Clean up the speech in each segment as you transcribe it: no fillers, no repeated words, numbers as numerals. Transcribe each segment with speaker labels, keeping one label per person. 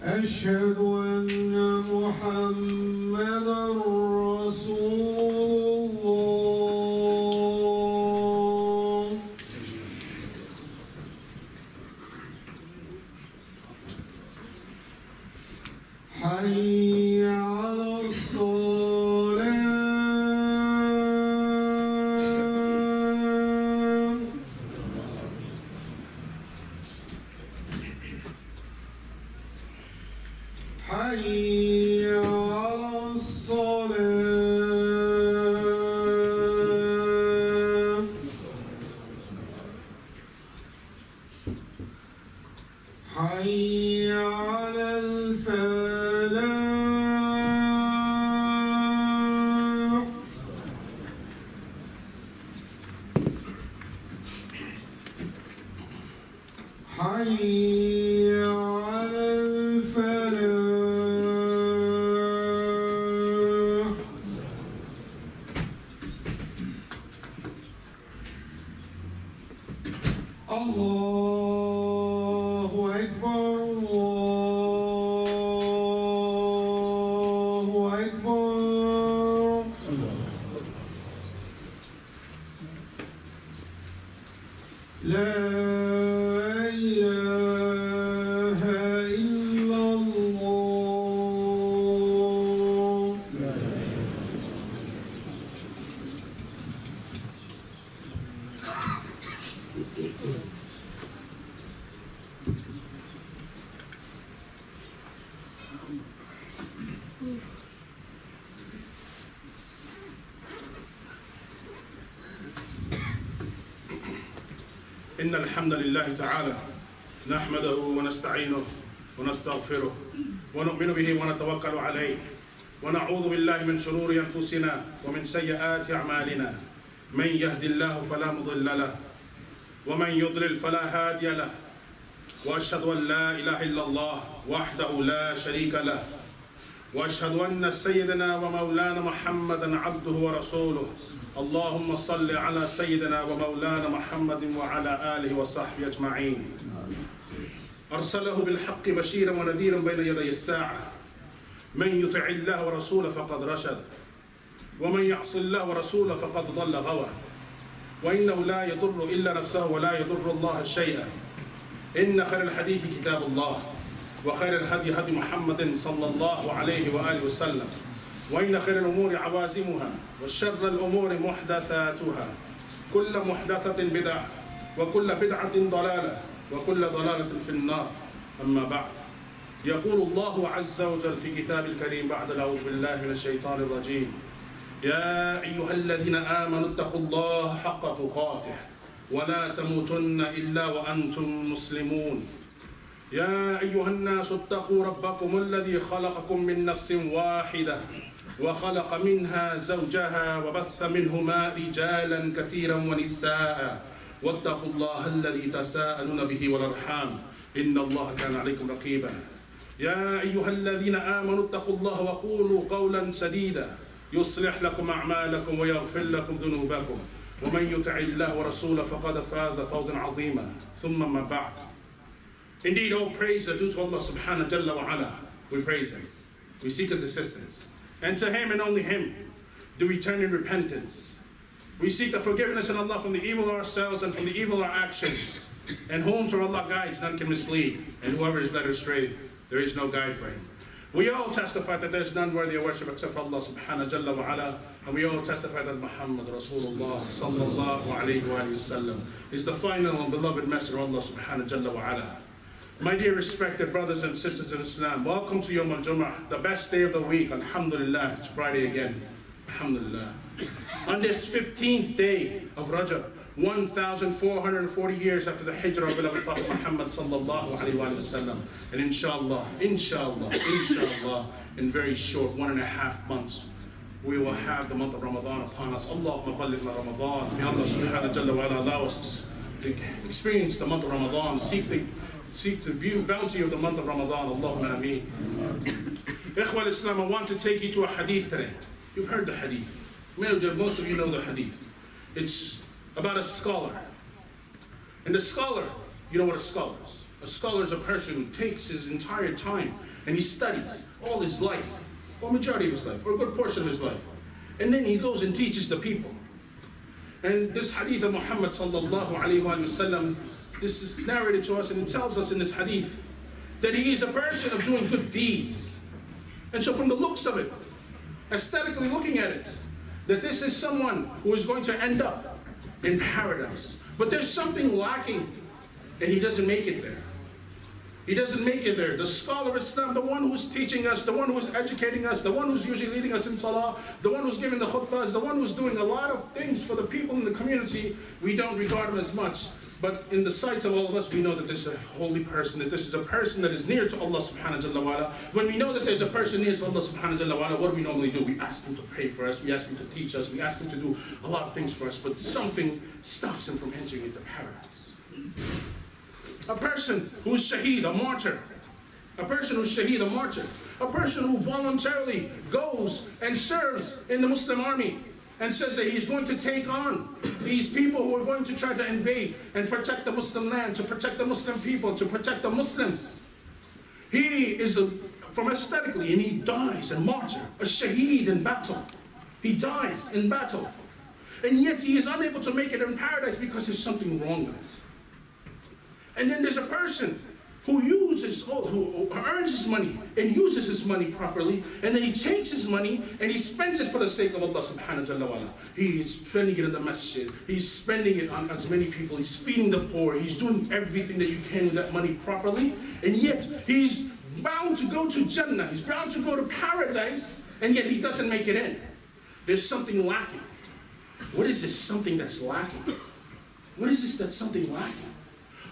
Speaker 1: أشهد أن محمدًا رسول الله. حي على الصلاة. حي على الصلاة. حي على الفلاح. حي على الفلاح. الله أكبر. الله أكبر. لا إله إلا الله.
Speaker 2: إن الحمد لله تعالى نحمده ونستعينه ونستغفره ونؤمن به ونتوكل عليه ونعوذ بالله من شرور أنفسنا ومن سيئات أعمالنا. من يهد الله فلا مضل له ومن يضلل فلا هادي له، وأشهد أن لا إله إلا الله وحده لا شريك له، وأشهد أن سيدنا ومولانا محمدا عبده ورسوله. اللهم صل على سيدنا ومولانا محمد وعلى آله وصحبه أجمعين. أرسله بالحق بشيرا ونذيرا بين يدي الساعة. من يطع الله ورسوله فقد رشد، ومن يعص الله ورسوله فقد ضل غوى. وإنه لا يضر إلا نفسه ولا يضر الله شيئا. إن خير الحديث كتاب الله، وخير الهدي هدي محمد صلى الله عليه وآله وسلم. وإن خير الأمور عوازمها، وشر الأمور محدثاتها. كل محدثة بدعة، وكل بدعة ضلالة، وكل ضلالة في النار. أما بعد، يقول الله عز وجل في كتاب الكريم بعد أعوذ بالله من الشيطان الرجيم: يا أيها الذين آمنوا اتقوا الله حق تقاته ولا تموتن إلا وأنتم مسلمون. يا أيها الناس اتقوا ربكم الذي خلقكم من نفس واحدة وخلق منها زوجها وبث منهما رجالا كثيرا ونساء، واتقوا الله الذي تساءلون به والأرحام إن الله كان عليكم رقيبا. يا أيها الذين آمنوا اتقوا الله وقولوا قولا سديدا يصلح لكم أعمالكم ويغفر لكم ذنوبكم، ومن يطع الله ورسوله فقد فاز فوزا عظيما. ثم ما بعد. Indeed, all praise are due to Allah subhanahu jalla wa ala. We praise Him. We seek His assistance. And to Him and only Him do we turn in repentance. We seek the forgiveness in Allah from the evil of ourselves and from the evil of our actions. And whomsoever Allah guides, none can mislead. And whoever is led astray, there is no guide for him. We all testify that there is none worthy of worship except for Allah subhanahu jalla wa ala. And we all testify that Muhammad Rasulullah sallallahu alayhi wa sallam is the final and beloved messenger of Allah subhanahu jalla wa ala. My dear respected brothers and sisters in Islam, welcome to Yawm al-Jum'ah, the best day of the week. Alhamdulillah, it's Friday again. Alhamdulillah. On this 15th day of Rajab, 1,440 years after the hijrah of beloved Prophet Muhammad sallallahu alayhi wa sallam. And inshallah, in very short 1.5 months, we will have the month of Ramadan upon us. Allahumma ballighna Ramadan. May Allah subhanahu jalla wa ala allow us to experience the month of Ramadan, seek the bounty of the month of Ramadan. Allahumma ameen. Ikhwa al-Islam, I want to take you to a hadith today. You've heard the hadith. Most of you know the hadith. It's about a scholar. And the scholar, you know what a scholar is. A scholar is a person who takes his entire time and he studies all his life, or majority of his life, or a good portion of his life. And then he goes and teaches the people. And this hadith of Muhammad sallallahu alayhi wa sallam, this is narrated to us, and it tells us in this hadith that he is a person of doing good deeds. And so from the looks of it, aesthetically looking at it, that this is someone who is going to end up in paradise. But there's something lacking, and he doesn't make it there. He doesn't make it there. The scholar of Islam, the one who is teaching us, the one who is educating us, the one who's usually leading us in salah, the one who's giving the khutbahs, the one who's doing a lot of things for the people in the community, we don't regard him as much. But in the sights of all of us, we know that this is a holy person, that this is a person that is near to Allah subhanahu wa ta'ala. When we know that there's a person near to Allah subhanahu wa ta'ala, what do we normally do? We ask him to pray for us, we ask him to teach us, we ask him to do a lot of things for us, but something stops him from entering into paradise. A person who's shaheed, a martyr. A person who's shaheed, a martyr. A person who voluntarily goes and serves in the Muslim army and says that he's going to take on these people who are going to try to invade and protect the Muslim land, to protect the Muslim people, to protect the Muslims. He is, from aesthetically, and he dies a martyr, a shaheed in battle. He dies in battle. And yet he is unable to make it in paradise because there's something wrong with it. And then there's a person who earns his money and uses his money properly, and then he takes his money and he spends it for the sake of Allah subhanahu wa ta'ala. He is spending it in the masjid, he's spending it on as many people, he's feeding the poor, he's doing everything that you can with that money properly, and yet he's bound to go to Jannah, he's bound to go to paradise, and yet he doesn't make it in. There's something lacking. What is this something that's lacking? What is this that's something lacking?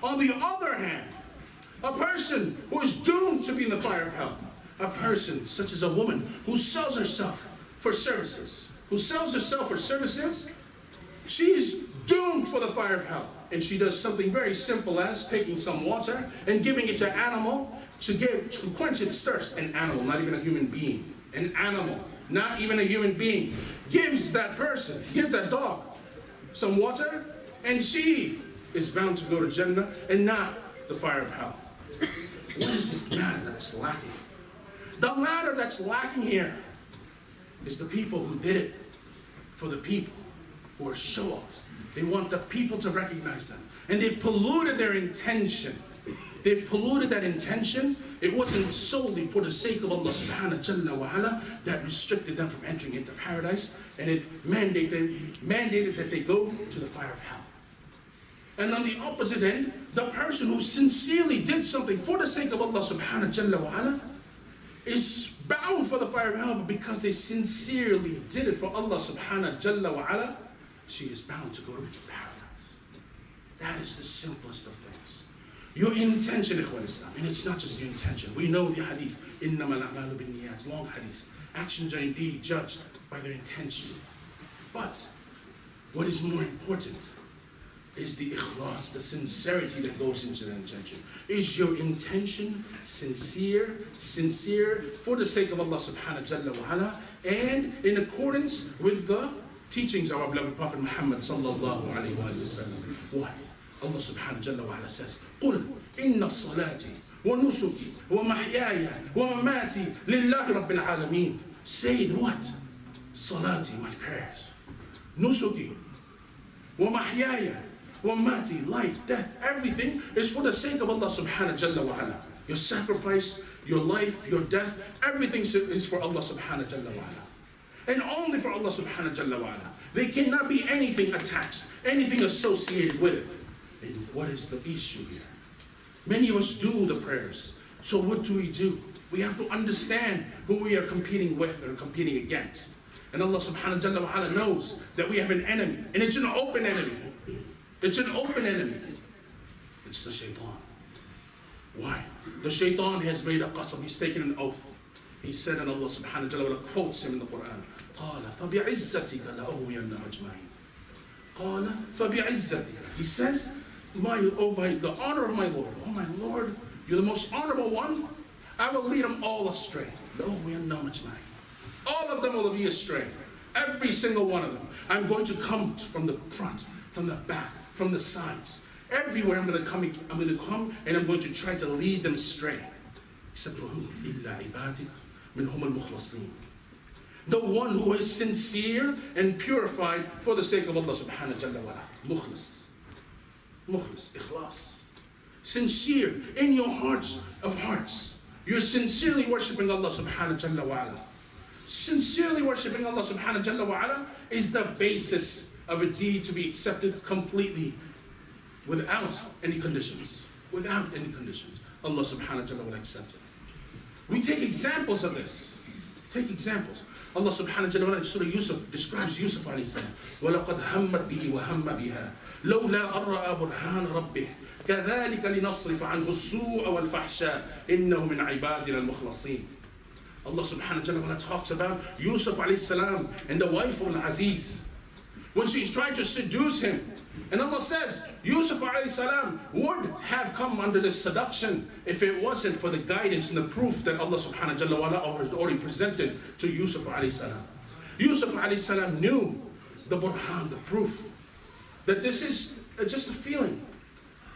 Speaker 2: On the other hand, a person who is doomed to be in the fire of hell, a person such as a woman who sells herself for services, she is doomed for the fire of hell. And she does something very simple as taking some water and giving it to an animal to quench its thirst. An animal, not even a human being. An animal, not even a human being, gives that dog some water, and she is bound to go to Jannah and not the fire of hell. What is this matter that's lacking? The matter that's lacking here is the people who did it for the people, who are show-offs. They want the people to recognize them. And they've polluted their intention. They've polluted that intention. It wasn't solely for the sake of Allah subhanahu wa ta'ala that restricted them from entering into paradise, and it mandated that they go to the fire of hell. And on the opposite end, the person who sincerely did something for the sake of Allah subhanahu wa ta'ala is bound for the fire of hell, but because they sincerely did it for Allah subhanahu wa ta'ala, she is bound to go to paradise. That is the simplest of things. Your intention, ikhwan Islam, and it's not just your intention. We know the hadith, إِنَّمَا الْأَعْمَالُ بِالنِّيَّاتِ, long hadith. Actions are indeed judged by their intention. But what is more important is the ikhlas, the sincerity that goes into the intention. Is your intention sincere for the sake of Allah subhanahu wa ta'ala and in accordance with the teachings of our beloved Prophet Muhammad sallallahu alayhi wa sallam? Why? Allah subhanahu wa ta'ala says, قُلْ إِنَّ الصَّلَاةِ وَنُسُكِي وَمَحْيَايَ وَمَمَاتِي لِلَّهِ رَبِّ الْعَالَمِينَ. Say what? Salati, my prayers. Nusuki. وَمَحْيَايَ وَمَمَاتِي, life, death, everything is for the sake of Allah subhanahu wa ta'ala. Your sacrifice, your life, your death, everything is for Allah subhanahu wa ta'ala. And only for Allah subhanahu wa ta'ala. There cannot be anything attached, anything associated with it. And what is the issue here? Many of us do the prayers. So what do? We have to understand who we are competing with or competing against. And Allah subhanahu wa ta'ala knows that we have an enemy. And it's an open enemy. It's an open enemy. It's the shaitan. Why? The shaitan has made a qasam. He's taken an oath. He said, and Allah subhanahu wa ta'ala quotes him in the Quran, قَالَ فَبِعِزَّتِكَ لَأُغْوِيَنَّ مَجْمَعِينَ. قَالَ فَبِعِزَّتِكَ. He says, the honor of my Lord, oh my Lord, you're the most honorable one, I will lead them all astray. لَأُغْوِيَنَّ مَجْمَعِينَ. All of them will be astray. Every single one of them. I'm going to come from the front, from the back, from the sides, Everywhere I'm going to come and I'm going to try to lead them astray. Except for whom? إِلَّا عِبَادِكَ مِنْهُمَ الْمُخْلَصِينَ. The one who is sincere and purified for the sake of Allah subhanahu wa ta'ala. Mukhlis. Mukhlis. Ikhlas. Sincere in your hearts of hearts. You're sincerely worshipping Allah subhanahu wa ta'ala. Sincerely worshipping Allah subhanahu wa ta'ala is the basis of a deed to be accepted completely without any conditions. Without any conditions. Allah subhanahu wa ta'ala will accept it. We take examples of this. Take examples. Allah subhanahu wa ta'ala in Surah Yusuf describes Yusuf alayhi salam. وَلَقَدْ هَمَّتْ بِهِ وَهَمَّ بِهَا لَوْلَا أَن رَأَى بُرْهَانَ رَبِّهِ كَذَلِكَ لِنَصْرِفَ عَنْهُ السُّوءَ وَالْفَحْشَاءَ إِنَّهُ مِنْ عِبَادِنَا الْمُخْلَصِينَ. Allah subhanahu wa ta'ala talks about Yusuf alayhi salam and the wife of Al-Aziz. When she's trying to seduce him, and Allah says, Yusuf alayhi salam would have come under this seduction if it wasn't for the guidance and the proof that Allah subhanahu wa ta'ala had already presented to Yusuf alayhi salam. Yusuf alayhi salam knew the burhan, the proof, that this is just a feeling.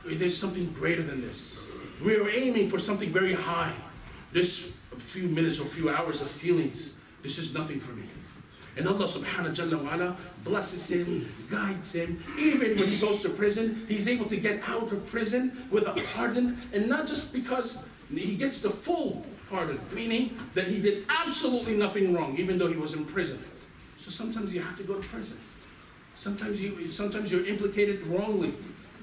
Speaker 2: There's something greater than this. We are aiming for something very high. This few minutes or few hours of feelings, this is nothing for me. And Allah subhanahu wa ta'ala blesses him, guides him. Even when he goes to prison, he's able to get out of prison with a pardon. And not just because he gets the full pardon, meaning that he did absolutely nothing wrong, even though he was in prison. So sometimes you have to go to prison. Sometimes you're implicated wrongly.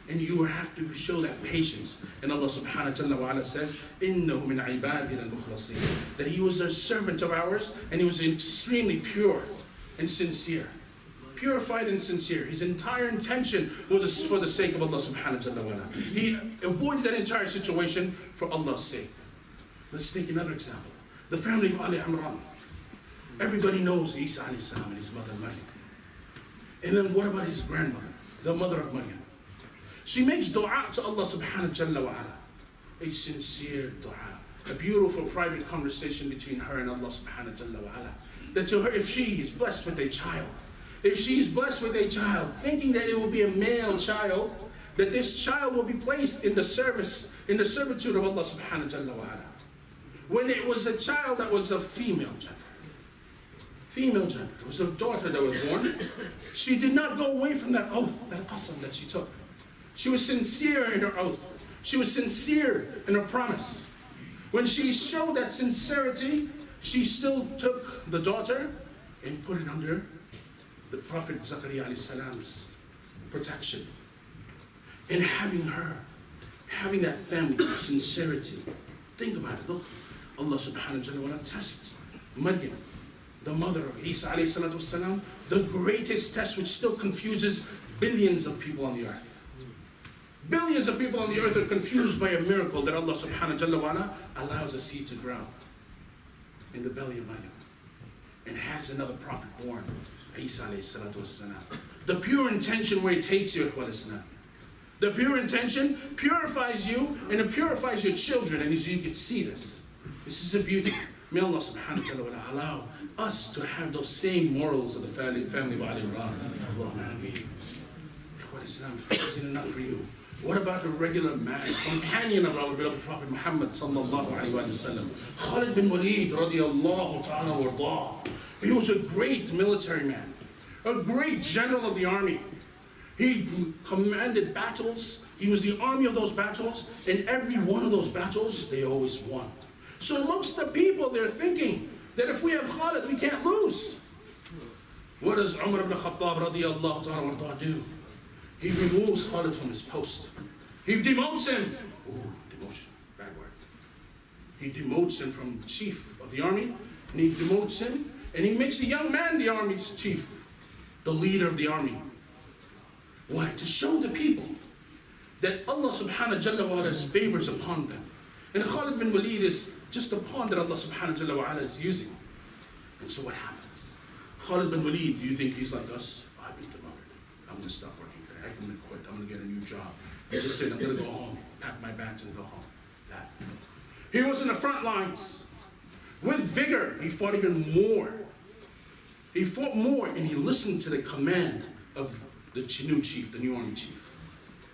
Speaker 2: And you have to show that patience. And Allah subhanahu wa ta'ala says, إِنَّهُ مِنْ عِبَادِنَا الْمُخْلَصِينَ. That he was a servant of ours, and he was extremely pure and sincere. Purified and sincere. His entire intention was for the sake of Allah subhanahu wa ta'ala. He avoided that entire situation for Allah's sake. Let's take another example. The family of Ali Imran. Everybody knows Isa alayhi salam and his mother Maryam. And then what about his grandmother, the mother of Maryam? She makes dua to Allah subhanahu wa ta'ala. A sincere dua. A beautiful private conversation between her and Allah subhanahu wa ta'ala. That to her, if she is blessed with a child, thinking that it will be a male child, that this child will be placed in the servitude of Allah subhanahu wa ta'ala. When it was a child that was of female gender. It was a daughter that was born. She did not go away from that oath, that qasam that she took. She was sincere in her oath. She was sincere in her promise. When she showed that sincerity, she still took the daughter and put it under the Prophet Zakaria alayhi salam's protection. And having that family of sincerity. Think about it. Look, Allah subhanahu wa ta'ala tests Maryam, the mother of Isa alayhi salatu wasalam, the greatest test which still confuses billions of people on the earth. Billions of people on the earth are confused by a miracle that Allah subhanahu wa ta'ala allows a seed to grow in the belly of Maryam and has another prophet born, Isa alayhi salatu wasalam. The pure intention where it takes you, Islam. The pure intention purifies you and it purifies your children, and as you can see this is a beauty. May Allah subhanahu wa ta'ala allow us to have those same morals of the family of Ali Imran. Allahumma ameen. Islam isn't enough for you. What about a regular man, companion of our beloved Prophet Muhammad sallallahu alaihi wasallam? Khalid bin Walid radiyallahu ta'ala warḍah. He was a great military man, a great general of the army. He commanded battles. He was the army of those battles, and every one of those battles, they always won. So amongst the people, they're thinking that if we have Khalid, we can't lose. What does Umar ibn Khattab radiyallahu ta'ala warḍah do? He removes Khalid from his post. He demotes him. Ooh, demotion, bad word. He demotes him from chief of the army, and he demotes him, and he makes a young man the army's chief, the leader of the army. Why? To show the people that Allah subhanahu wa ta'ala's favors upon them. And Khalid bin Walid is just a pawn that Allah subhanahu wa ta'ala is using. And so what happens? Khalid bin Walid, do you think he's like us? Oh, I've been demoted. I'm going to stop working. I'm going to quit. I'm going to get a new job. I'm just saying, I'm going to go home, pack my bags and go home. That. He was in the front lines. With vigor, he fought even more. He fought more, and he listened to the command of the new chief, the new army chief.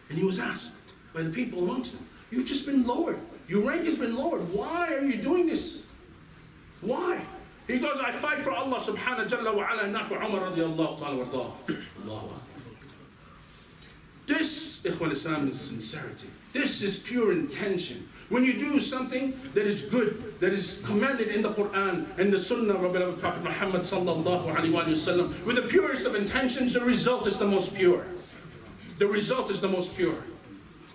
Speaker 2: And he was asked by the people amongst them, you've just been lowered. Your rank has been lowered. Why are you doing this? Why? He goes, I fight for Allah subhanahu wa ta'ala, not for Umar radiallahu ta'ala wa Allahu Akbar. This, Ikhwan Islam, is sincerity. This is pure intention. When you do something that is good, that is commanded in the Quran and the Sunnah of our Prophet Muhammad sallallahu alaihi wasallam, with the purest of intentions, the result is the most pure. The result is the most pure.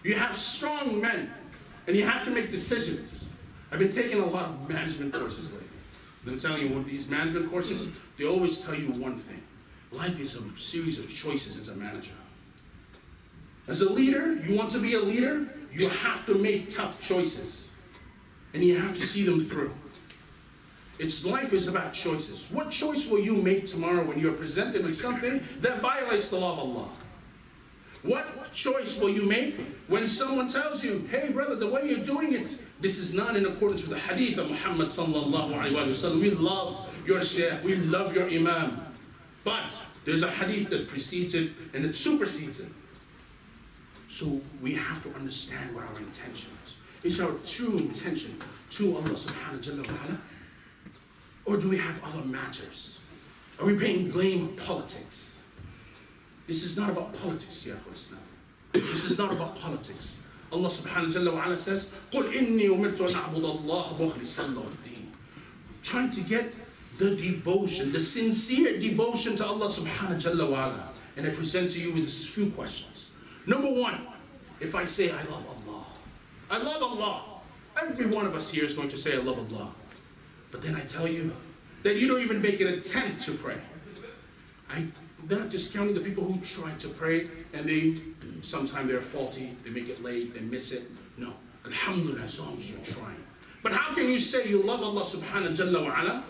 Speaker 2: You have strong men, and you have to make decisions. I've been taking a lot of management courses lately. I've been telling you, with these management courses, they always tell you one thing. Life is a series of choices as a manager. As a leader, you want to be a leader, you have to make tough choices. And you have to see them through. Life is about choices. What choice will you make tomorrow when you're presented with something that violates the law of Allah? What choice will you make when someone tells you, hey brother, the way you're doing it, this is not in accordance with the hadith of Muhammad sallallahu alaihi wasallam. We love your shaykh, we love your imam. But there's a hadith that precedes it and it supersedes it. So we have to understand what our intention is. Is our true intention to Allah subhanahu wa ta'ala? Or do we have other matters? Are we paying blame of politics? This is not about politics, Ya Islam. This is not about politics. Allah subhanahu wa ta'ala says, قُلْ إِنِّي أُمِرْتُ أَنْ أَعْبُدَ اللَّهَ مُخْلِصًا لَهُ الدِّينَ. Trying to get the devotion, the sincere devotion to Allah subhanahu wa ta'ala. And I present to you with these few questions. Number one, if I say, I love Allah. I love Allah. Every one of us here is going to say, I love Allah. But then I tell you that you don't even make an attempt to pray. I'm not discounting the people who try to pray and sometimes they're faulty, they make it late, they miss it. No. Alhamdulillah, as long as you're trying. But how can you say you love Allah subhanahu wa ta'ala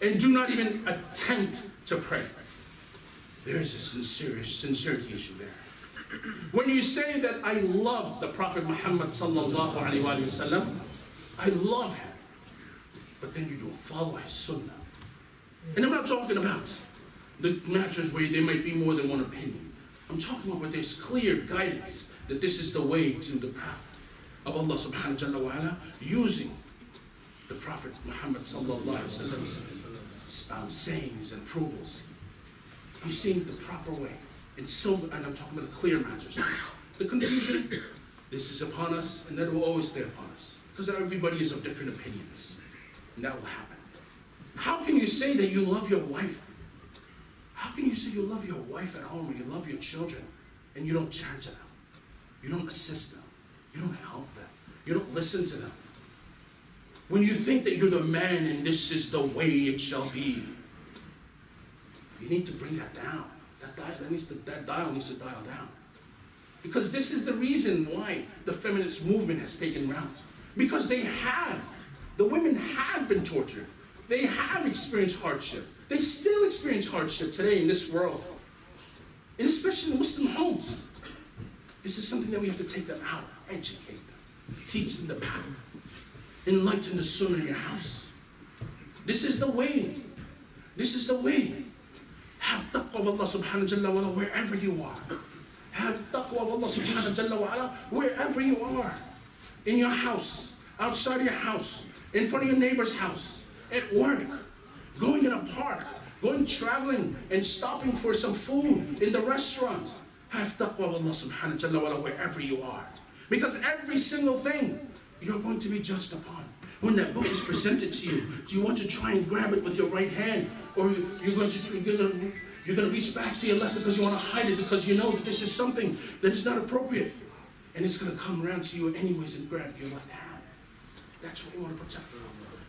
Speaker 2: and do not even attempt to pray? There's a sincerity issue there. When you say that I love the Prophet Muhammad sallallahu alaihi wasallam, I love him, but then you don't follow his sunnah. And I'm not talking about the matters where there might be more than one opinion. I'm talking about where there's clear guidance that this is the way to the path of Allah subhanahu wa ta'ala, using the Prophet Muhammad sallallahu alaihi wasallam's sayings and approvals. I'm seeing the proper way. And I'm talking about the clear matters. The confusion, this is upon us, and that will always stay upon us. Because everybody is of different opinions. And that will happen. How can you say that you love your wife? How can you say you love your wife at home, or you love your children, and you don't turn to them? You don't assist them. You don't help them. You don't listen to them. When you think that you're the man and this is the way it shall be, you need to bring that down. That dial needs to dial down. Because this is the reason why the feminist movement has taken round. Because the women have been tortured. They have experienced hardship. They still experience hardship today in this world. And especially in Muslim homes. This is something that we have to take them out, educate them, teach them the path, enlighten the sunnah in your house. This is the way. This is the way. Have taqwa of Allah subhanahu wa ta'ala wherever you are. Have taqwa of Allah subhanahu wa ta'ala wherever you are. In your house, outside your house, in front of your neighbor's house, at work, going in a park, going traveling and stopping for some food in the restaurant. Have taqwa of Allah subhanahu wa ta'ala wherever you are. Because every single thing you're going to be judged upon. When that book is presented to you, do you want to try and grab it with your right hand? Or you're going to reach back to your left because you want to hide it because you know that this is something that is not appropriate. And it's going to come around to you anyways and grab your left hand. That's what you want to protect.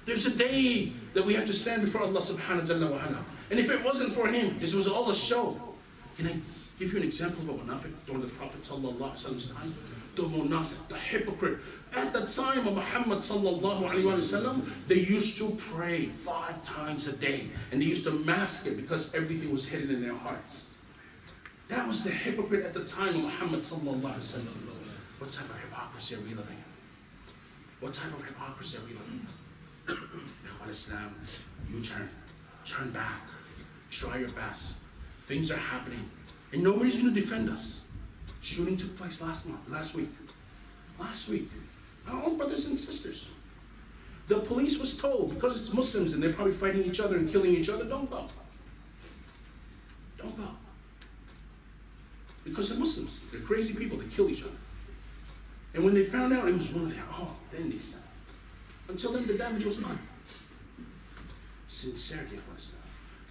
Speaker 2: There's a day that we have to stand before Allah subhanahu wa ta'ala. And if it wasn't for him, this was all a show. Can I give you an example of a munafiq during the Prophet sallallahu alaihi wasallam's time? The munafiq, the hypocrite. At the time of Muhammad sallallahu alaihi wasallam, they used to pray 5 times a day. And they used to mask it because everything was hidden in their hearts. That was the hypocrite at the time of Muhammad sallallahu alaihi wasallam. What type of hypocrisy are we living in? What type of hypocrisy are we living in? Ikhwan Islam, you turn back, try your best. Things are happening, and nobody's going to defend us. Shooting took place last week. Our own brothers and sisters. The police was told, because it's Muslims and they're probably fighting each other and killing each other, don't go. Don't go. Because they're Muslims. They're crazy people. They kill each other. And when they found out it was one of their own, then they said, until then the damage was done. Sincerity was done.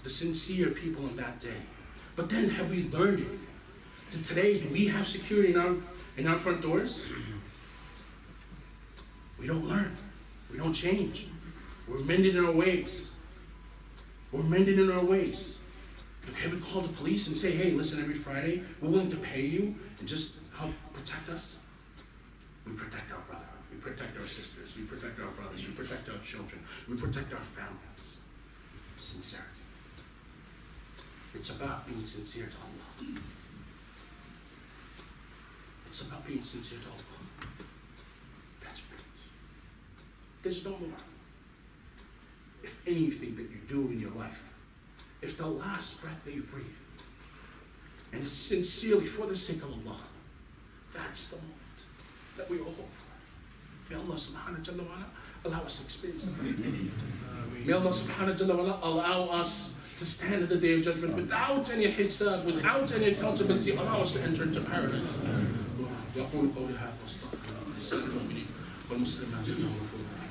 Speaker 2: The sincere people on that day. But then have we learned anything? To today, do we have security in our front doors? We don't learn. We don't change. We're mended in our ways. We're mended in our ways. Can we call the police and say, hey, listen, every Friday, we're willing to pay you and just help protect us? We protect our brother. We protect our sisters. We protect our brothers. We protect our children. We protect our families. Sincerity. It's about being sincere to Allah. It's about being sincere to Allah. That's what it is. There's no more. If anything that you do in your life, if the last breath that you breathe, and it's sincerely for the sake of Allah, that's the moment that we all hope for. May Allah subhanahu wa ta'ala allow us to experience that. May Allah subhanahu wa ta'ala allow us to stand at the day of judgment without any hisab, without any accountability. Allow us to enter into paradise. يقول قولي هذا واستغفر الله لسائر المؤمنين والمسلمات انه غفور رحيم.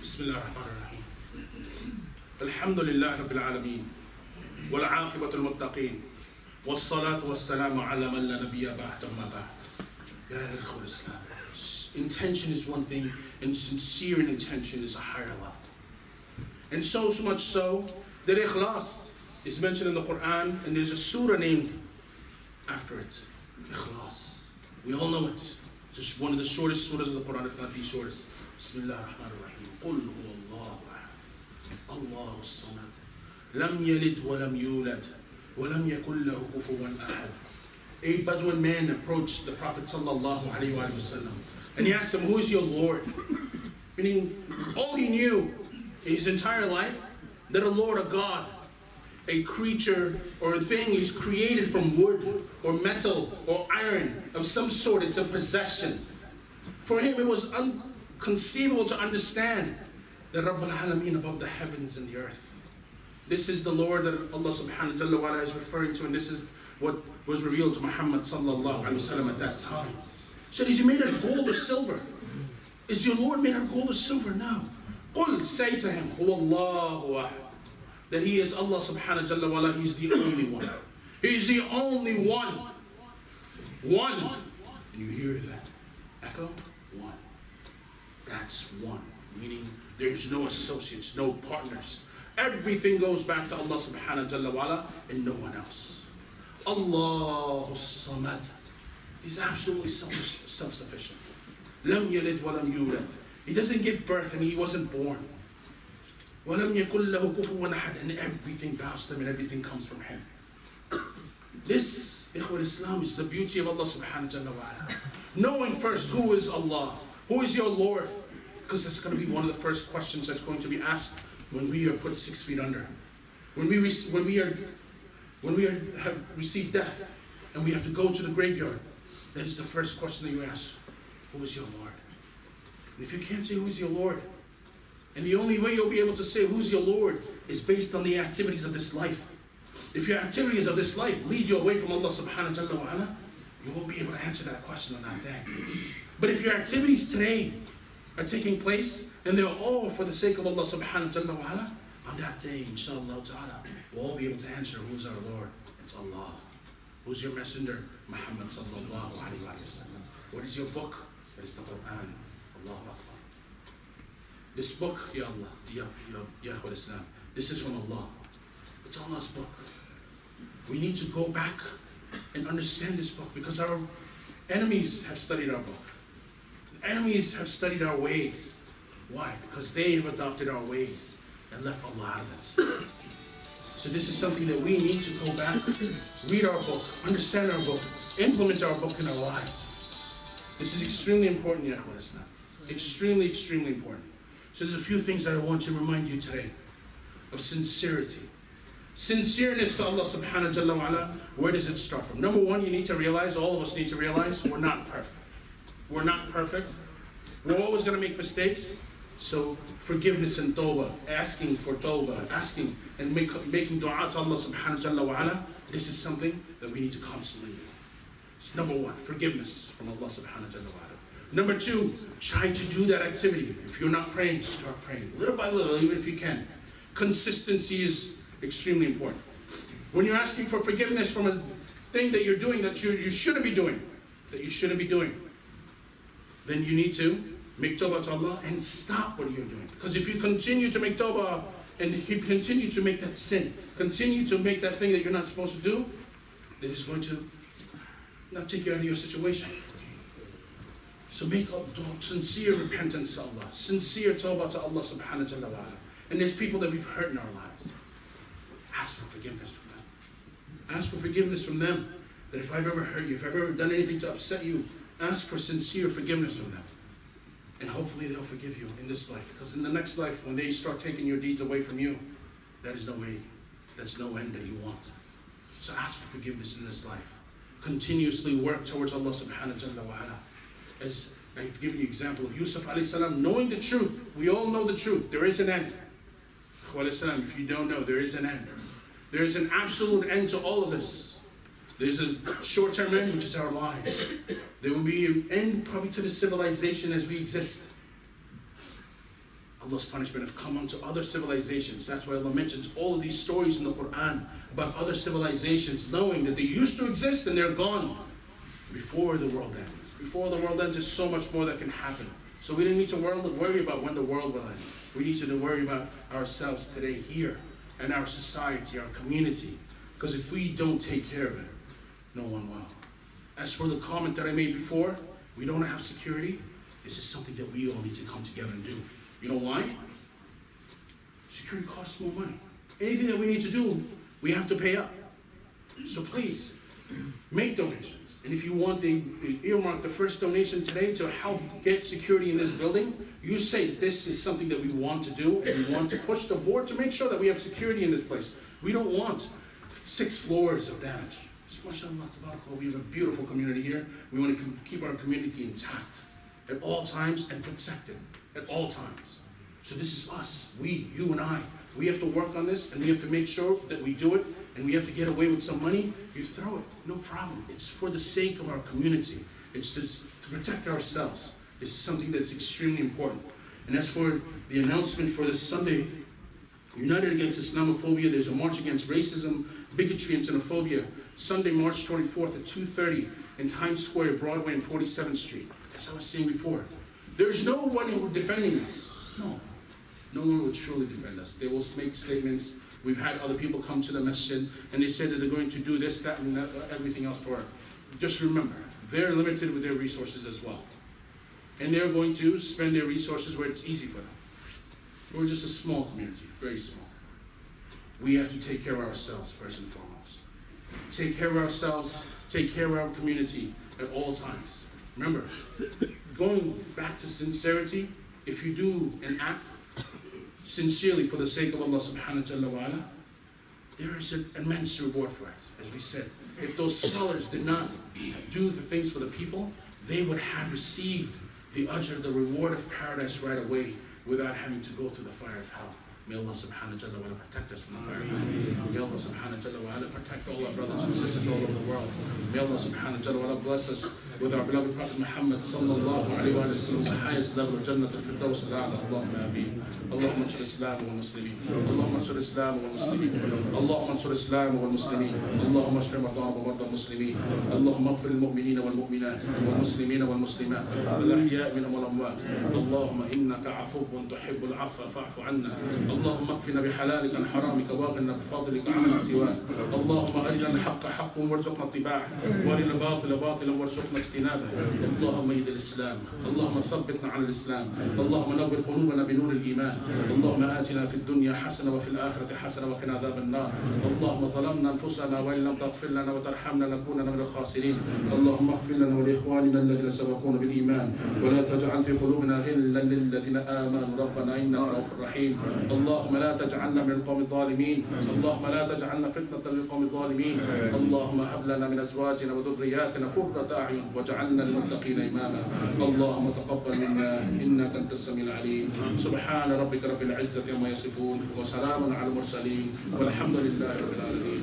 Speaker 2: بسم الله الرحمن الرحيم. الحمد لله رب العالمين والعاقبة المتقين والصلاة والسلام على من لا نبي بعد ما بعد. يا إخوة الإسلام. Intention is one thing, and sincere intention is a higher level. And so much so that Ikhlas is mentioned in the Quran, and there's a surah named after it. Ikhlas. We all know it. It's just one of the shortest surahs of the Quran, if not the shortest. Bismillah ar-Rahman ar-Rahim. قل هو الله أحد الله الصمد لم يلد ولم يولد ولم يكن له كفوا أحد. A Bedouin man approached the Prophet sallallahu alaihi wasallam and he asked him, who is your Lord? Meaning, all he knew in his entire life, that a Lord, a God, a creature or a thing is created from wood or metal or iron of some sort. It's a possession. For him, it was conceivable to understand that Rabbul Alameen above the heavens and the earth. This is the Lord that Allah subhanahu wa ta'ala is referring to, and this is what was revealed to Muhammad sallallahu alaihi wasallam at that time. So is he made of gold or silver? Is your Lord made of gold or silver? No. Qul, say to him, Huwallahu ahad. That he is Allah subhanahu wa ta'ala, he's the only one. He's the only one. One. And you hear that echo? One. That's one. Meaning there's no associates, no partners. Everything goes back to Allah subhanahu wa ta'ala and no one else. Allahu Samad. He's absolutely self-sufficient. Lam yalid wa lam yulad. He doesn't give birth and he wasn't born. Wa lam yakul lahu kufuwan ahad. And everything bows to him and everything comes from him. This, Ikhwan Islam, is the beauty of Allah subhanahu wa ta'ala. Knowing first who is Allah, who is your Lord, because that's going to be one of the first questions that's going to be asked when we are put 6 feet under. When we have received death and we have to go to the graveyard, that is the first question that you ask. Who is your Lord? And if you can't say who is your Lord, and the only way you'll be able to say who's your Lord is based on the activities of this life. If your activities of this life lead you away from Allah subhanahu wa ta'ala, you won't be able to answer that question on that day. But if your activities today are taking place and they're all for the sake of Allah subhanahu wa ta'ala, on that day, inshallah ta'ala, we'll all be able to answer who's our Lord. It's Allah. Who's your messenger? Muhammad sallallahu alayhi wa sallam. What is your book? It is the Quran. Allahu Akbar. This book, Ya Allah, Ya Islam, this is from Allah. It's Allah's book. We need to go back and understand this book because our enemies have studied our book. The enemies have studied our ways. Why? Because they have adopted our ways and left Allah out of it. So this is something that we need to go back, read our book, understand our book, implement our book in our lives. This is extremely important, Ya Akhwan Islam. Extremely, extremely important. So there's a few things that I want to remind you today of sincerity. Sincereness to Allah subhanahu wa ta'ala, where does it start from? Number one, you need to realize, all of us need to realize, we're not perfect. We're not perfect. We're always going to make mistakes. So forgiveness and tawbah, asking for tawbah, asking and making dua to Allah subhanahu wa ta'ala, this is something that we need to constantly do. So number one, forgiveness from Allah subhanahu wa ta'ala. Number two, try to do that activity. If you're not praying, start praying. Little by little, even if you can. Consistency is extremely important. When you're asking for forgiveness from a thing that you're doing that you shouldn't be doing, then you need to make tawbah to Allah and stop what you're doing. Because if you continue to make tawbah and you continue to make that sin, continue to make that thing that you're not supposed to do, then it's going to not take you out of your situation. So make sincere repentance to Allah, sincere tawbah to Allah subhanahu wa ta'ala. And there's people that we've hurt in our lives. Ask for forgiveness from them. Ask for forgiveness from them. That if I've ever hurt you, if I've ever done anything to upset you, ask for sincere forgiveness from them. And hopefully they'll forgive you in this life. Because in the next life, when they start taking your deeds away from you, that is no way, that's no end that you want. So ask for forgiveness in this life. Continuously work towards Allah subhanahu wa ta'ala. As I've given you an example of Yusuf alayhi salam, knowing the truth. We all know the truth. There is an end. If you don't know, there is an end. There is an absolute end to all of this. There's a short-term end, which is our lives. There will be an end probably to the civilization as we exist. Allah's punishment have come onto other civilizations. That's why Allah mentions all of these stories in the Quran about other civilizations, knowing that they used to exist and they're gone before the world ends. Before the world ends, there's so much more that can happen. So we don't need to worry about when the world will end. We need to worry about ourselves today here and our society, our community. Because if we don't take care of it, no one will. As for the comment that I made before, we don't have security. This is something that we all need to come together and do. You know why? Security costs more money. Anything that we need to do, we have to pay up. So please, make donations. And if you want to earmark the first donation today to help get security in this building, you say this is something that we want to do and we want to push the board to make sure that we have security in this place. We don't want 6 floors of damage. MashaAllah, we have a beautiful community here. We want to keep our community intact at all times and protect it at all times. So this is us, we, you and I. We have to work on this and we have to make sure that we do it, and we have to get away with some money. You throw it, no problem. It's for the sake of our community. It's to protect ourselves. This is something that's extremely important. And as for the announcement for this Sunday, United Against Islamophobia, there's a march against racism, bigotry, and xenophobia. Sunday, March 24th at 2:30 in Times Square, Broadway, and 47th Street. As I was saying before, there's no one who is defending us. No. No one will truly defend us. They will make statements. We've had other people come to the Masjid and they said that they're going to do this, that, and that, everything else for it. Just remember, they're limited with their resources as well. And they're going to spend their resources where it's easy for them. We're just a small community, very small. We have to take care of ourselves first and foremost. Take care of ourselves, take care of our community at all times. Remember, going back to sincerity, if you do an act sincerely for the sake of Allah subhanahu wa ta'ala, there is an immense reward for it. As we said, if those scholars did not do the things for the people, they would have received the ajr, the reward of paradise right away without having to go through the fire of hell. May Allah subhanahu wa ta'ala protect us from the fire of hell. May Allah subhanahu wa ta'ala protect all our brothers and sisters all over the world. May Allah subhanahu wa ta'ala bless us with our beloved Prophet Muhammad sallallahu alayhi wa sallam, the highest level of Jannat al-Firdaus al-A'la. Allahumma ameen. Allahumma ansur Islam wal Muslimin. Allahumma ansur Islam wal Muslimin. Allahumma ansur Islam wal Muslimin. Allahumma ashfi marda wa marda Muslimin. Allahumma aghfir lil-mu'minina wal mu'minat wal muslimina wal muslimat wal ahya' minhum wal amwat. Allahumma innaka afuwwun tuhibbul 'afwa fa'fu 'anna. اللهم اكفنا بحلالك عن حرامك واغننا بفضلك عمن سواك. اللهم ارنا الحق حقا وارزقنا اتباعه، وارنا الباطل باطلا وارزقنا اجتنابه. اللهم ايد الاسلام، اللهم ثبتنا على الاسلام، اللهم نور قلوبنا بنور الايمان. اللهم اتنا في الدنيا حسنه وفي الاخره حسنه وقنا عذاب النار. اللهم ظلمنا انفسنا وان لم تغفر لنا وترحمنا لنكونن من الخاسرين. اللهم اغفر لنا ولاخواننا الذين سبقونا بالايمان، ولا تجعل في قلوبنا غلا للذين امنوا ربنا انك رؤوف رحيم. اللهم لا تجعلنا من القوم الظالمين، اللهم لا تجعلنا فتنه للقوم الظالمين. اللهم هب لنا من ازواجنا وذرياتنا قرة اعين واجعلنا للمتقين اماما. اللهم تقبل منا انك انت السميع العليم. سبحان ربك رب العزه عما يصفون وسلام على المرسلين والحمد لله رب العالمين.